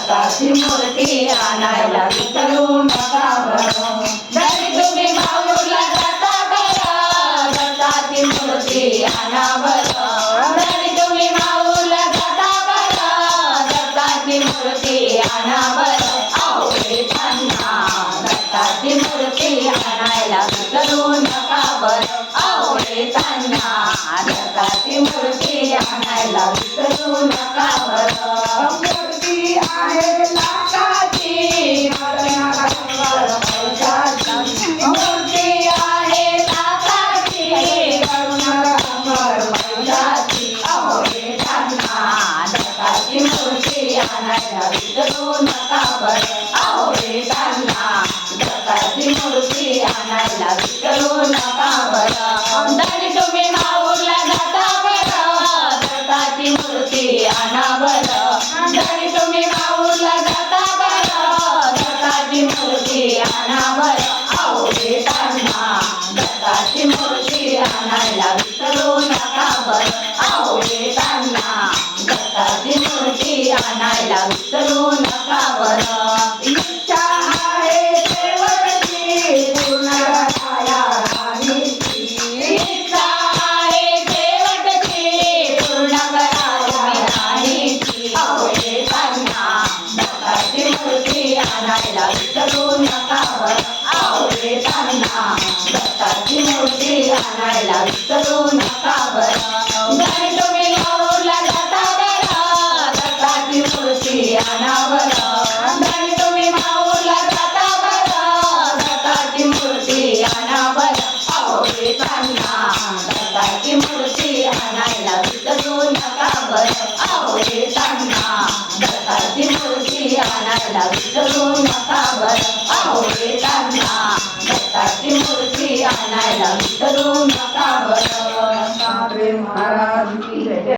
दत्ताची मूर्ती आणायला विसरू नका बरं. जरी तुम्ही माहूरला जाता बरं, दत्ताची मूर्ती आणा बरं. जरी तुम्ही माहूरला जाता बरं, दत्ताची मूर्ती आणा बरं. अहो येताना दत्ताची मूर्ती आणायला विसरू नका बरं. अहो येताना दत्ताची मूर्ती आणायला विसरू नका बरं. मूर्ती आहे लाखाची पैशाची. मूर्ती आहे लाखाची पैशाची. अहो येताना दत्ताची मूर्ती आणायला विसरू नका बरं. अहो येताना दत्ताची मूर्ती आणायला विसरू नका बरं. जरी तुम्ही माहूरला जाता बरं, दत्ताची मूर्ती आणा बरं. जरी तुम्ही माहूरला जाता बरं, दत्ताची मूर्ती आणा बरं. अहो येताना दत्ताची मूर्ती आणायला विसरू नका बरं. अहो येताना दत्ताची मूर्ती आणायला विसरू नका बरं. इच्छा आहे शेवटची पूर्ण कराया राणीची. इच्छा आहे शेवटची पूर्ण करा तुम्ही राणीची. अहो येताना दत्ताची मूर्ती आणायला विसरू नका बरं. अहो येताना दत्ताची मूर्ती आणायला विसरू नका बरं. जरी तुम्ही माहूरला जाता बरं, दत्ताची मूर्ती आणा बरं. जरी तुम्ही माहूरला जाता बरं, दत्ताची मूर्ती आणा बरं. अहो येताना दत्ताची मूर्ती आणायला विसरू नका बरं. अहो येताना दत्ताची मूर्ती आणायला विसरू नका बरं. अहो येताना